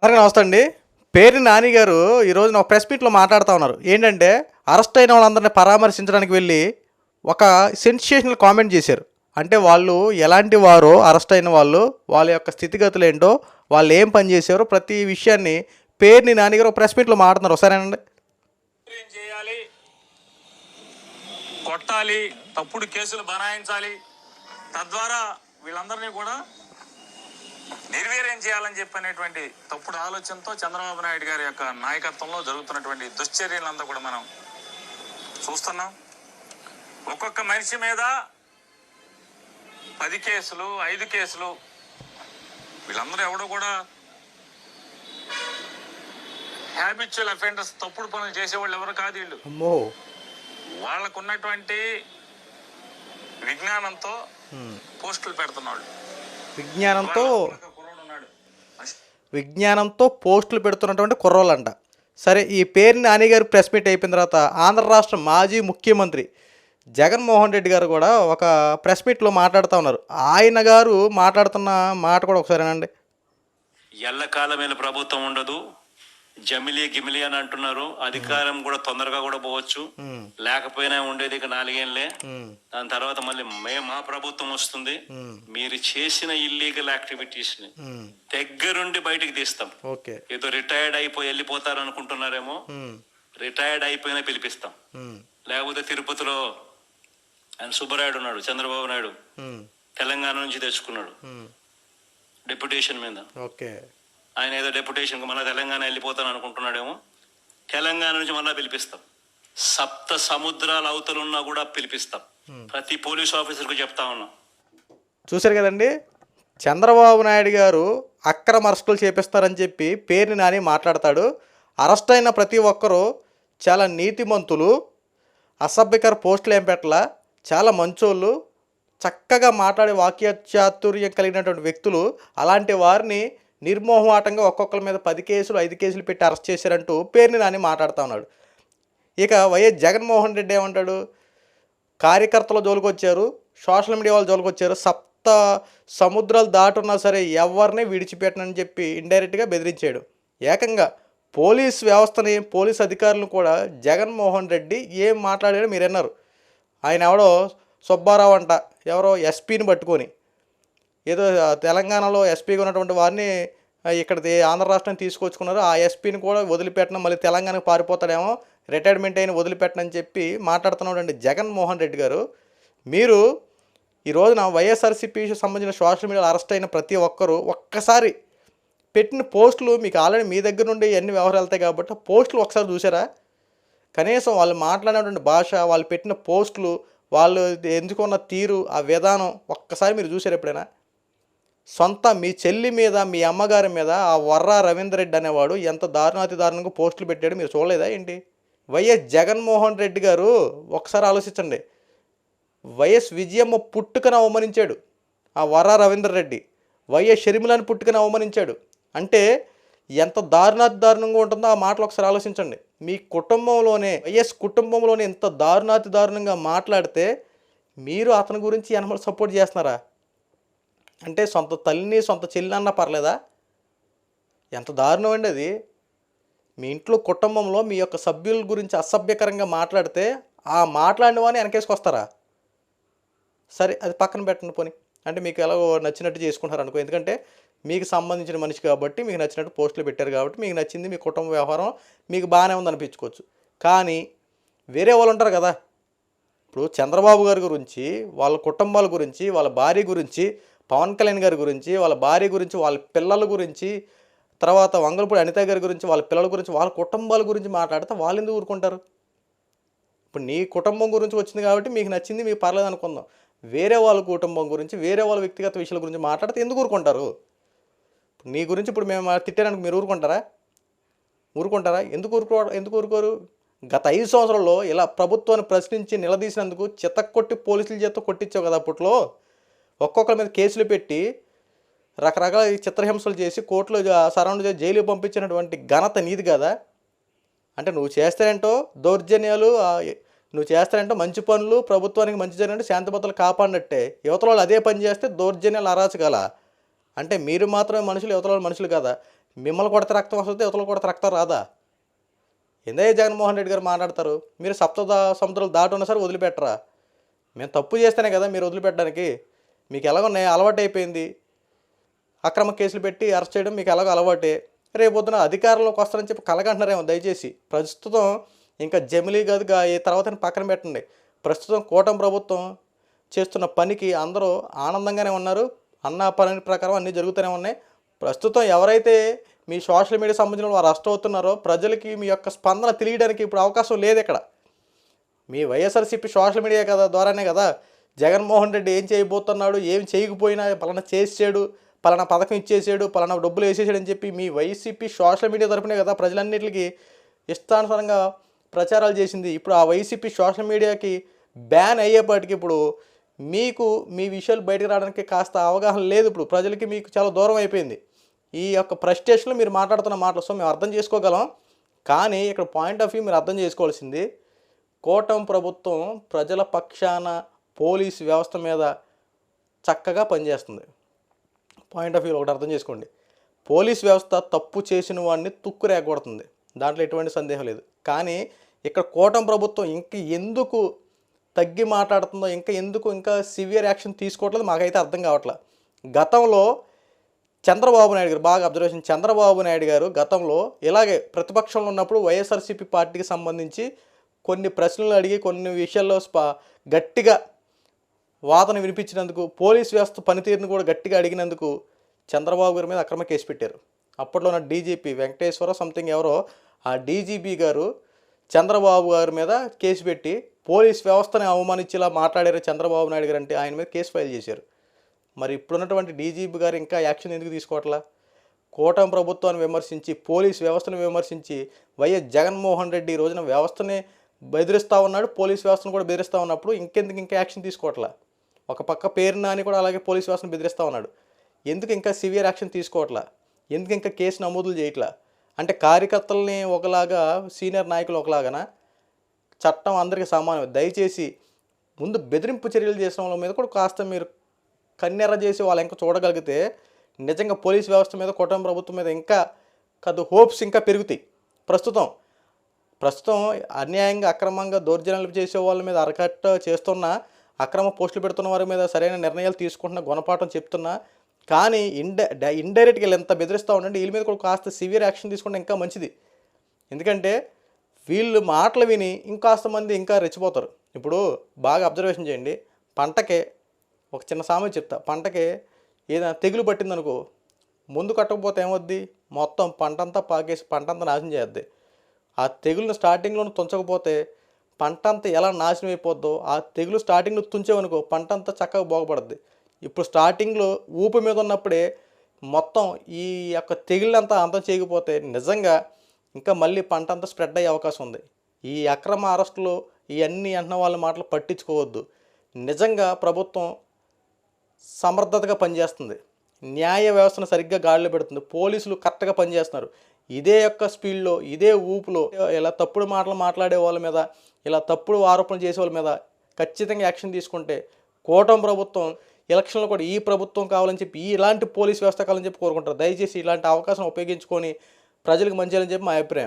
అందరికీ నమస్తే అండి. పేర్ని నాని గారు ఈరోజు ఒక ప్రెస్ మీట్లో మాట్లాడుతూ ఉన్నారు. ఏంటంటే అరెస్ట్ అయిన వాళ్ళందరినీ పరామర్శించడానికి వెళ్ళి ఒక సెన్సేషనల్ కామెంట్ చేశారు. అంటే వాళ్ళు ఎలాంటి వారో, అరెస్ట్ అయిన వాళ్ళు వాళ్ళ యొక్క స్థితిగతులు ఏంటో, వాళ్ళు ఏం పని చేశారో ప్రతి విషయాన్ని పేర్ని నాని గారు ఒక ప్రెస్ మీట్లో మాట్లాడుతున్నారు. ఒకసారేనండి. ఏం చేయాలి, కొట్టాలి, తప్పుడు కేసులు బనాయించాలి, తద్వారా వీళ్ళందరినీ కూడా నిర్వీర్యం చేయాలని చెప్పనేటువంటి తప్పుడు ఆలోచనతో చంద్రబాబు నాయుడు గారి యొక్క నాయకత్వంలో జరుగుతున్నటువంటి దుశ్చర్యలంతా కూడా మనం చూస్తున్నాం. ఒక్కొక్క మనిషి మీద 10 కేసులు, 5 కేసులు. వీళ్ళందరూ ఎవడో కూడా హ్యాబిచువల్ అఫెండర్స్, తప్పుడు పనులు చేసేవాళ్ళు ఎవరు కాదు వీళ్ళు. అమ్మో, వాళ్ళకున్నటువంటి విజ్ఞానంతో పోస్టులు పెడుతున్నాడు. విజ్ఞానంతో పోస్టులు పెడుతున్నటువంటి కుర్రోళ్ళంట. సరే, ఈ పేరుని నాని గారు ప్రెస్ మీట్ అయిపోయిన తర్వాత ఆంధ్ర రాష్ట్ర మాజీ ముఖ్యమంత్రి జగన్మోహన్ రెడ్డి గారు కూడా ఒక ప్రెస్ మీట్లో మాట్లాడుతూ ఉన్నారు. ఆయన గారు మాట్లాడుతున్న మాట కూడా ఒకసారేనండి. ఎల్లకాలమైన ప్రభుత్వం ఉండదు, జమిలీ గిమిలీ అని అంటున్నారు. అధికారం కూడా తొందరగా కూడా పోవచ్చు, లేకపోయినా ఉండేది ఇక 4 ఏళ్లే. దాని తర్వాత మళ్ళీ మా ప్రభుత్వం వస్తుంది. మీరు చేసిన ఇల్లీగల్ యాక్టివిటీస్ ని దగ్గరుండి బయటికి తీస్తాం. ఏదో రిటైర్డ్ అయిపోయి వెళ్ళిపోతారు అనుకుంటున్నారేమో, రిటైర్డ్ అయిపోయినా పిలిపిస్తాం. లేకపోతే తిరుపతిలో ఆయన సుబ్బరాయుడు ఉన్నాడు, చంద్రబాబు నాయుడు తెలంగాణ నుంచి తెచ్చుకున్నాడు డెప్యుటేషన్ మీద. ఆయన ఏదో డెప్యుటేషన్ మళ్ళీ తెలంగాణ వెళ్ళిపోతాను అనుకుంటున్నాడేమో, తెలంగాణ నుంచి మళ్ళీ పిలిపిస్తాం. 7 సముద్రాల అవతలున్నా కూడా పిలిపిస్తాం. ప్రతి పోలీస్ ఆఫీసర్కు చెప్తా ఉన్నాం. చూశారు కదండి, చంద్రబాబు నాయుడు గారు అక్రమ అరెస్టులు చేపిస్తారని చెప్పి పేరుని నాని మాట్లాడతాడు. అరెస్ట్ అయిన ప్రతి ఒక్కరూ చాలా నీతిమంతులు, అసభ్యకర పోస్టులు ఏం పెట్టలా, చాలా మంచోళ్ళు, చక్కగా మాట్లాడే వాక్య చాతుర్యం కలిగినటువంటి వ్యక్తులు. అలాంటి వారిని నిర్మోహమాటంగా ఒక్కొక్కరి మీద 10 కేసులు, 5 కేసులు పెట్టి అరెస్ట్ చేశారంటూ పేరుని నాని మాట్లాడుతూ ఉన్నాడు. ఇక వైఎస్ జగన్మోహన్ రెడ్డి ఏమంటాడు, కార్యకర్తల జోలికి వచ్చారు, సోషల్ మీడియా వాళ్ళ జోలికి వచ్చారు, 7 సముద్రాలు దాటున్నా సరే ఎవరిని విడిచిపెట్టనని చెప్పి ఇండైరెక్ట్గా బెదిరించాడు. ఏకంగా పోలీస్ వ్యవస్థని, పోలీస్ అధికారులను కూడా జగన్మోహన్ రెడ్డి ఏం మాట్లాడాడో మీరు విన్నారు. ఆయన ఎవడో సుబ్బారావు అంట, ఎవరో ఎస్పీని పట్టుకొని, ఏదో తెలంగాణలో ఎస్పీగా ఉన్నటువంటి వారిని ఇక్కడ ఆంధ్ర రాష్ట్రాన్ని తీసుకొచ్చుకున్నారు, ఆ ఎస్పీని కూడా వదిలిపెట్టడం, మళ్ళీ తెలంగాణకు పారిపోతాడేమో, రిటైర్మెంట్ అయిన వదిలిపెట్టనని చెప్పి మాట్లాడుతున్నాడండి జగన్మోహన్ రెడ్డి గారు. మీరు ఈ రోజున వైఎస్ఆర్సీపీ సంబంధించిన సోషల్ మీడియాలో అరెస్ట్ అయిన ప్రతి ఒక్కరూ ఒక్కసారి పెట్టిన పోస్టులు, మీకు ఆల్రెడీ మీ దగ్గర నుండి ఎన్ని వ్యవహారాలు వెళ్తాయి కాబట్టి పోస్టులు ఒకసారి చూసారా? కనీసం వాళ్ళు మాట్లాడినటువంటి భాష, వాళ్ళు పెట్టిన పోస్టులు, వాళ్ళు ఎంచుకున్న తీరు, ఆ విధానం ఒక్కసారి మీరు చూసారు ఎప్పుడైనా? సొంత మీ చెల్లి మీద, మీ అమ్మగారి మీద ఆ వర్రా రవీందర్ రెడ్డి అనేవాడు ఎంత దారుణాతి దారుణంగా పోస్టులు పెట్టాడు, మీరు చూడలేదా ఏంటి? వైఎస్ జగన్మోహన్ రెడ్డి గారు ఒకసారి ఆలోచించండి. వైఎస్ విజయమ్మ పుట్టుకను అవమానించాడు ఆ వర్రా రవీందర్ రెడ్డి, వైఎస్ షర్మిలని పుట్టుకను అవమానించాడు. అంటే ఎంత దారుణాతి దారుణంగా ఉంటుందో ఆ మాటలు ఒకసారి ఆలోచించండి. మీ కుటుంబంలోనే, వైఎస్ కుటుంబంలోనే ఇంత దారుణాతి దారుణంగా మాట్లాడితే మీరు అతని గురించి ఎనమలు సపోర్ట్ చేస్తున్నారా? అంటే సొంత తల్లిని, సొంత చెల్లినన్నా పర్లేదా? ఎంత దారుణం అండి అది. మీ ఇంట్లో కుటుంబంలో మీ యొక్క సభ్యుల గురించి అసభ్యకరంగా మాట్లాడితే ఆ మాట్లాడిన వాడిని వెనకేసుకొస్తారా? సరే, అది పక్కన పెట్టండి పోనీ. అంటే మీకు ఎలాగో నచ్చినట్టు చేసుకుంటారు అనుకో, ఎందుకంటే మీకు సంబంధించిన మనిషి కాబట్టి, మీకు నచ్చినట్టు పోస్టులు పెట్టారు కాబట్టి, మీకు నచ్చింది, మీ కుటుంబ వ్యవహారం మీకు బాగానే ఉంది అనిపించుకోవచ్చు. కానీ వేరే వాళ్ళు ఉంటారు కదా, ఇప్పుడు చంద్రబాబు గారి గురించి, వాళ్ళ కుటుంబాల గురించి, వాళ్ళ భార్య గురించి, పవన్ కళ్యాణ్ గారి గురించి, వాళ్ళ భార్య గురించి, వాళ్ళ పిల్లల గురించి, తర్వాత వంగలపూడి అనిత గారి గురించి, వాళ్ళ పిల్లల గురించి, వాళ్ళ కుటుంబాల గురించి మాట్లాడితే వాళ్ళు ఎందుకు ఊరుకుంటారు? ఇప్పుడు నీ కుటుంబం గురించి వచ్చింది కాబట్టి మీకు నచ్చింది, మీకు పర్లేదు అనుకుందాం. వేరే వాళ్ళ కుటుంబం గురించి, వేరే వాళ్ళ వ్యక్తిగత విషయాల గురించి మాట్లాడితే ఎందుకు ఊరుకుంటారు? నీ గురించి ఇప్పుడు మేము తిట్టాడానికి మీరు ఊరుకుంటారా? ఎందుకు ఊరుకోరు? గత 5 సంవత్సరాల్లో ఇలా ప్రభుత్వాన్ని ప్రశ్నించి నిలదీసినందుకు చితక్కొట్టి పోలీసుల చేత కొట్టించావు కదా. అప్పట్లో ఒక్కొక్కరి మీద కేసులు పెట్టి రకరకాల చిత్రహింసలు చేసి కోర్టులో సరౌండ్ చేసి జైలు పంపించినటువంటి ఘనత నీది కదా. అంటే నువ్వు చేస్తానంటో దౌర్జన్యాలు, నువ్వు చేస్తానంటో మంచి పనులు, ప్రభుత్వానికి మంచి జరిగినట్టు శాంతి భద్రతలు కాపాడినట్టే. యువతల వాళ్ళు అదే పని చేస్తే దౌర్జన్యాలు, అరాచకాల. అంటే మీరు మాత్రమే మనుషులు, యువతల వాళ్ళు మనుషులు కదా. మిమ్మల్ని కొడితే రక్తం వస్తుంది, ఇవతలు కొడితే రక్తం రాదా? ఎందయ్య జగన్మోహన్ రెడ్డి గారు మాట్లాడతారు? మీరు సముద్రాలు దాటి ఉన్నా సరే వదిలిపెట్టరా? మేము తప్పు చేస్తేనే కదా మీరు వదిలిపెట్టడానికి. మీకు ఎలాగో అలవాటు అయిపోయింది, అక్రమ కేసులు పెట్టి అరెస్ట్ చేయడం మీకు ఎలాగో అలవాటే. రేపొద్దున అధికారంలోకి వస్తారని చెప్పి కలగంటున్నారేమో. దయచేసి ప్రస్తుతం ఇంకా జమిలీ గదిగా ఏ తర్వాత పక్కన పెట్టండి. ప్రస్తుతం కూటమి ప్రభుత్వం చేస్తున్న పనికి అందరూ ఆనందంగానే ఉన్నారు. అన్న పని ప్రకారం అన్నీ జరుగుతూనే ఉన్నాయి. ప్రస్తుతం ఎవరైతే మీ సోషల్ మీడియా సంబంధించిన వారు అరెస్ట్ అవుతున్నారో ప్రజలకి మీ యొక్క స్పందన తెలియడానికి ఇప్పుడు అవకాశం లేదు. ఇక్కడ మీ వైఎస్ఆర్సీపీ సోషల్ మీడియా కదా ద్వారానే కదా జగన్మోహన్ రెడ్డి ఏం చేయబోతున్నాడు, ఏం చేయకపోయినా పలానా చేసాడు, పలానా పథకం ఇచ్చేసాడు, పలానా డబ్బులు వేసేసాడు అని చెప్పి మీ వైసీపీ సోషల్ మీడియా తరపునే కదా ప్రజలన్నింటికి ఇష్టానుసారంగా ప్రచారాలు చేసింది. ఇప్పుడు ఆ వైసీపీ సోషల్ మీడియాకి బ్యాన్ అయ్యేపాటికి ఇప్పుడు మీకు మీ విషయాలు బయటకు రావడానికి కాస్త అవగాహన లేదు. ఇప్పుడు ప్రజలకి మీకు చాలా దూరం అయిపోయింది ఈ యొక్క ఫ్రస్ట్రేషన్లో మీరు మాట్లాడుతున్న మాటలు. సో మేము అర్థం చేసుకోగలం. కానీ ఇక్కడ పాయింట్ ఆఫ్ వ్యూ మీరు అర్థం చేసుకోవాల్సింది, కూటమి ప్రభుత్వం ప్రజల పక్షాన పోలీసు వ్యవస్థ మీద చక్కగా పనిచేస్తుంది. పాయింట్ ఆఫ్ వ్యూ ఒకటి అర్థం చేసుకోండి. పోలీస్ వ్యవస్థ తప్పు చేసిన వాడిని తుక్కు రేగొడుతుంది, దాంట్లో ఎటువంటి సందేహం లేదు. కానీ ఇక్కడ కూటమి ప్రభుత్వం ఎందుకు తగ్గి మాట్లాడుతుందో, ఇంకా సివియర్ యాక్షన్ తీసుకోవట్లేదు మాకైతే అర్థం కావట్లేదు. గతంలో చంద్రబాబు నాయుడు గారు, బాగా అబ్జర్వేషన్, చంద్రబాబు నాయుడు గారు గతంలో ఇలాగే ప్రతిపక్షంలో ఉన్నప్పుడు వైఎస్ఆర్సీపీ పార్టీకి సంబంధించి కొన్ని ప్రశ్నలు అడిగి కొన్ని విషయాల్లో గట్టిగా వాదన వినిపించినందుకు, పోలీస్ వ్యవస్థ పనితీరును కూడా గట్టిగా అడిగినందుకు చంద్రబాబు గారి మీద అక్రమ కేసు పెట్టారు. అప్పట్లో ఉన్న డీజీపీ వెంకటేశ్వర సంథింగ్ ఎవరో ఆ డీజీపీ గారు చంద్రబాబు గారి మీద కేసు పెట్టి పోలీస్ వ్యవస్థని అవమానించేలా మాట్లాడారు చంద్రబాబు నాయుడు గారు అంటే ఆయన మీద కేసు ఫైల్ చేశారు. మరి ఇప్పుడున్నటువంటి డీజీపీ గారు ఇంకా యాక్షన్ ఎందుకు తీసుకోవట్లా? కూటమి ప్రభుత్వాన్ని విమర్శించి, పోలీస్ వ్యవస్థను విమర్శించి వైఎస్ జగన్మోహన్ రెడ్డి ఈ రోజున వ్యవస్థని బెదిరిస్తూ ఉన్నాడు, పోలీస్ వ్యవస్థను కూడా బెదిరిస్తూ ఉన్నప్పుడు ఇంకా యాక్షన్ తీసుకోవట్లా? ఒక పక్క పేరు నాని కూడా అలాగే పోలీస్ వ్యవస్థను బెదిరిస్తూ ఉన్నాడు. ఎందుకు ఇంకా సివియర్ యాక్షన్ తీసుకోవట్లా? ఎందుకు ఇంకా కేసు నమోదులు చేయట్లా? అంటే కార్యకర్తల్ని ఒకలాగా, సీనియర్ నాయకులు ఒకలాగానా? చట్టం అందరికీ సమానం. దయచేసి ముందు బెదిరింపు చర్యలు చేసిన వాళ్ళ మీద కూడా కాస్త మీరు కన్నెర్ర చేసి వాళ్ళు ఇంకా చూడగలిగితే నిజంగా పోలీస్ వ్యవస్థ మీద, కూటమి ప్రభుత్వం మీద ఇంకా హోప్స్ ఇంకా పెరుగుతాయి. ప్రస్తుతం అన్యాయంగా అక్రమంగా దౌర్జన్యాలు చేసే వాళ్ళ మీద అరకట్ట చేస్తున్న, అక్రమ పోస్టులు పెడుతున్న వారి మీద సరైన నిర్ణయాలు తీసుకుంటున్న, గుణపాఠం చెప్తున్నా. కానీ ఇండైరెక్ట్గా వీళ్ళు ఎంత బెదిరిస్తూ ఉండండి, వీళ్ళ మీద కూడా కాస్త సివియర్ యాక్షన్ తీసుకుంటే ఇంకా మంచిది. ఎందుకంటే వీళ్ళు మాటలు విని ఇంకాస్త మంది ఇంకా రెచ్చిపోతారు. ఇప్పుడు బాగా అబ్జర్వేషన్ చేయండి. పంటకే ఒక చిన్న సామెత చెప్తా. పంటకి ఏదైనా తెగులు పట్టిందనుకో, ముందు కట్టకపోతే ఏమవుద్ది? మొత్తం పంటంతా పాకేసి పంటంతా నాశనం చేద్ది. ఆ తెగులను స్టార్టింగ్లో తుంచకపోతే పంట అంతా ఎలా నాశనం అయిపోద్దో, ఆ తెగులు స్టార్టింగ్లో తుంచేవనుకో పంట అంతా చక్కగా బాగుపడుద్ది. ఇప్పుడు స్టార్టింగ్లో ఊపు మీద ఉన్నప్పుడే మొత్తం ఈ యొక్క తెగుళ్ళంతా అంతం చేయకపోతే నిజంగా ఇంకా మళ్ళీ పంట అంతా స్ప్రెడ్ అయ్యే అవకాశం ఉంది. ఈ అక్రమ అరెస్టులు ఇవన్నీ అంటున్న వాళ్ళ మాటలు పట్టించుకోవద్దు. నిజంగా ప్రభుత్వం సమర్థతగా పనిచేస్తుంది, న్యాయ వ్యవస్థను సరిగ్గా గాడిలో పెడుతుంది, పోలీసులు కరెక్ట్గా పనిచేస్తున్నారు. ఇదే యొక్క స్పీడ్లో, ఇదే ఊపులో ఇలా తప్పుడు మాటలు మాట్లాడే వాళ్ళ మీద, ఇలా తప్పుడు ఆరోపణలు చేసే వాళ్ళ మీద ఖచ్చితంగా యాక్షన్ తీసుకుంటే కూటమి ప్రభుత్వం ఎలక్షన్లో కూడా ఈ ప్రభుత్వం కావాలని చెప్పి, ఇలాంటి పోలీస్ వ్యవస్థ కావాలని చెప్పి కోరుకుంటారు. దయచేసి ఇలాంటి అవకాశం ఉపయోగించుకొని ప్రజలకు మంచి చేయాలని చెప్పి మా అభిప్రాయం.